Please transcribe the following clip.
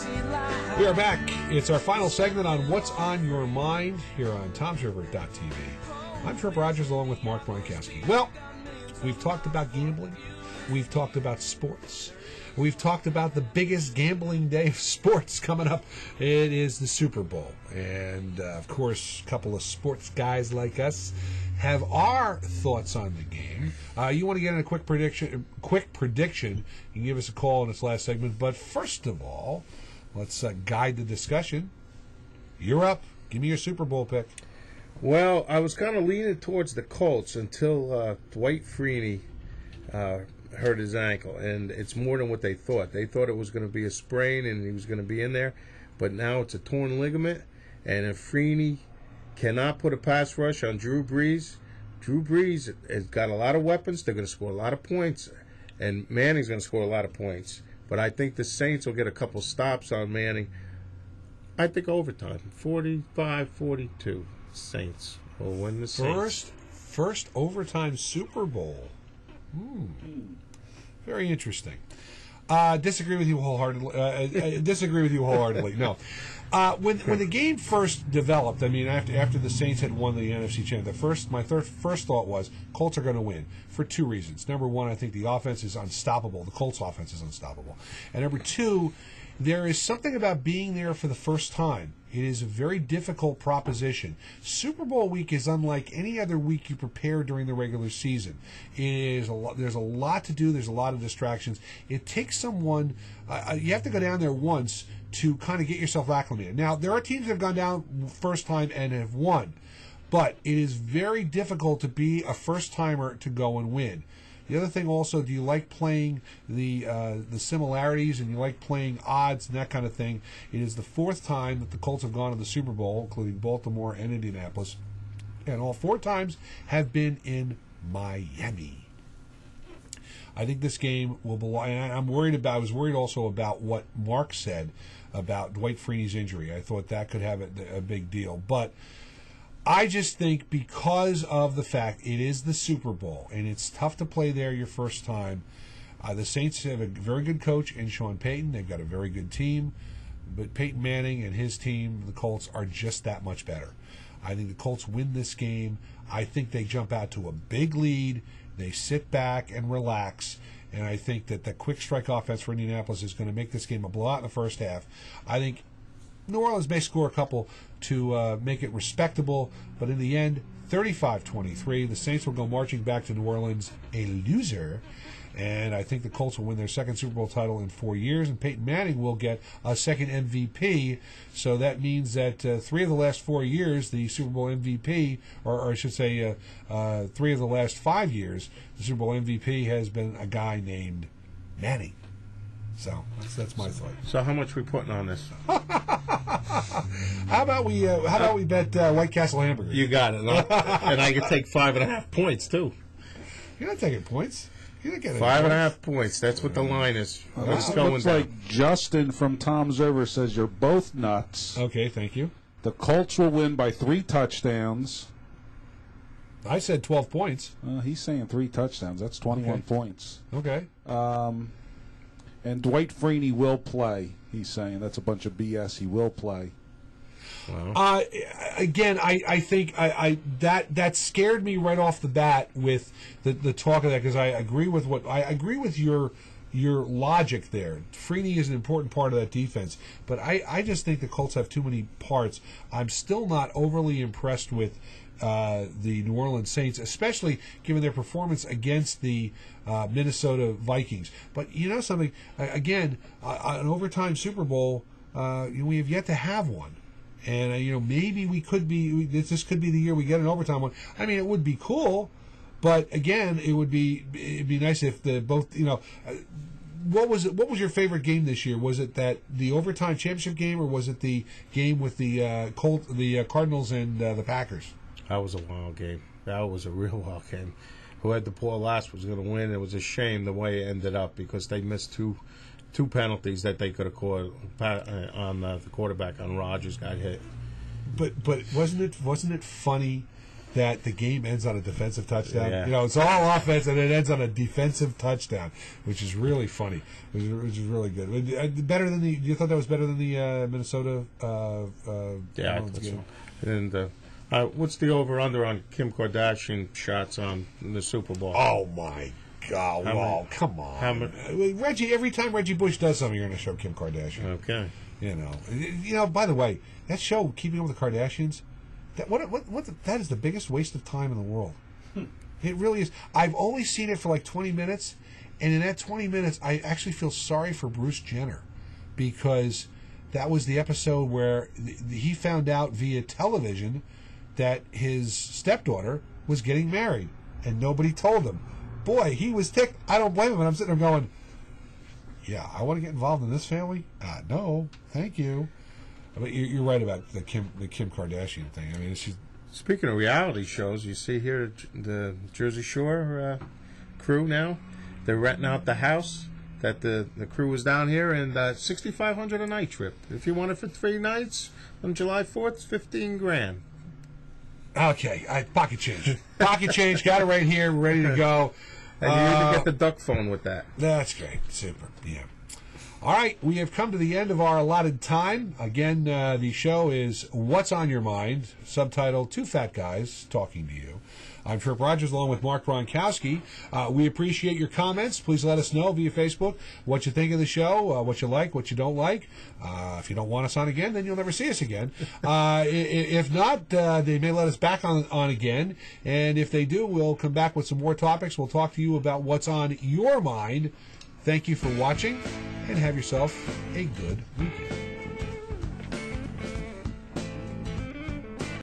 We are back. It's our final segment on What's on Your Mind here on TomsRiver.tv. I'm Tripp Rogers along with Mark Bronkowski. Well, we've talked about gambling. We've talked about sports. We've talked about the biggest gambling day of sports coming up. It is the Super Bowl. And, of course, a couple of sports guys like us have our thoughts on the game. You want to get in a quick prediction, you can give us a call in this last segment. But first of all, let's guide the discussion. You're up. Give me your Super Bowl pick. Well, I was kind of leaning towards the Colts until Dwight Freeney hurt his ankle, and it's more than what they thought. They thought it was going to be a sprain and he was going to be in there, but now it's a torn ligament, and if Freeney cannot put a pass rush on Drew Brees has got a lot of weapons. They're going to score a lot of points, and Manning's going to score a lot of points. But I think the Saints will get a couple stops on Manning. I think overtime, 45-42. Saints will win the Saints. First overtime Super Bowl. Very interesting. Disagree with you wholeheartedly. No. When the game first developed, I mean, after the Saints had won the NFC Championship, my first thought was Colts are going to win for two reasons. Number one, I think the offense is unstoppable. The Colts offense is unstoppable. And number two, there is something about being there for the first time. It is a very difficult proposition. Super Bowl week is unlike any other week you prepare during the regular season. There's a lot to do. There's a lot of distractions. It takes someone. You have to go down there once to kind of get yourself acclimated. Now, there are teams that have gone down first time and have won, but it is very difficult to be a first timer to go and win. The other thing also, do you like playing the similarities and you like playing odds and that kind of thing? It is the fourth time that the Colts have gone to the Super Bowl, including Baltimore and Indianapolis, and all four times have been in Miami. I think this game will belong, and I was worried also about what Mark said about Dwight Freeney's injury. I thought that could have a big deal, but I just think because of the fact it is the Super Bowl and it's tough to play there your first time, the Saints have a very good coach in Sean Payton. They've got a very good team, but Peyton Manning and his team, the Colts, are just that much better. I think the Colts win this game. I think they jump out to a big lead. They sit back and relax, and I think that the quick strike offense for Indianapolis is going to make this game a blowout in the first half. I think New Orleans may score a couple to make it respectable, but in the end, 35-23, the Saints will go marching back to New Orleans a loser, and I think the Colts will win their second Super Bowl title in 4 years, and Peyton Manning will get a second MVP, so that means that 3 of the last 4 years, the Super Bowl MVP, or I should say 3 of the last 5 years, the Super Bowl MVP has been a guy named Manning. So that's my thought. So how much are we putting on this? How about we bet White Castle hamburger? You got it. And I can take 5.5 points too. You're not taking points. You're not getting 5.5 points. That's what the line is. It looks like Justin from Tom's River says you're both nuts. Okay, thank you. The Colts will win by 3 touchdowns. I said 12 points. He's saying 3 touchdowns. That's 21 points. Okay. And Dwight Freeney will play, he's saying. That's a bunch of BS. He will play. Wow. Again, I think that scared me right off the bat with the talk of that, because I agree with your logic there. Freeney is an important part of that defense, but I just think the Colts have too many parts. I'm still not overly impressed with the New Orleans Saints, especially given their performance against the Minnesota Vikings. But you know something? Again, an overtime Super Bowl, we have yet to have one. And maybe this could be the year we get an overtime one. I mean, it would be cool, but again, it'd be nice if both. What was your favorite game this year? Was it the overtime championship game, or was it the game with the Cardinals and the Packers? That was a wild game. That was a real wild game. Whoever the poor last was going to win. It was a shame the way it ended up, because they missed two penalties that they could have caught on the quarterback on Rodgers got hit. But wasn't it funny that the game ends on a defensive touchdown. Yeah. You know, it's all offense and it ends on a defensive touchdown, which is really funny, which is really good. Better than you thought that was better than the Minnesota? Yeah, I thought so. And what's the over/under on Kim Kardashian shots on the Super Bowl? Oh my God! Come on, Reggie. Every time Reggie Bush does something, you're going to show Kim Kardashian. Okay. You know. By the way, that show, Keeping Up with the Kardashians, that is the biggest waste of time in the world. It really is. I've only seen it for like 20 minutes, and in that 20 minutes, I actually feel sorry for Bruce Jenner, because that was the episode where he found out via television that his stepdaughter was getting married, and nobody told him. Boy, he was ticked. I don't blame him, and I'm sitting there going, yeah, I want to get involved in this family? No, thank you. But you're right about the Kim Kardashian thing. I mean, Speaking of reality shows, you see here the Jersey Shore crew now. They're renting out the house that the crew was down here, and $6,500 a night trip. If you want it for 3 nights on July 4th, it's $15,000. Okay, pocket change. Pocket change, got it right here, ready to go. And you even get the duck phone with that. That's great. Super. Yeah. All right, we have come to the end of our allotted time. Again, the show is What's on Your Mind, subtitled Two Fat Guys Talking to You. I'm Tripp Rogers along with Mark Bronkowski. We appreciate your comments. Please let us know via Facebook what you think of the show, what you like, what you don't like. If you don't want us on again, then you'll never see us again. If not, they may let us back on again. And if they do, we'll come back with some more topics. We'll talk to you about what's on your mind. Thank you for watching, and have yourself a good weekend.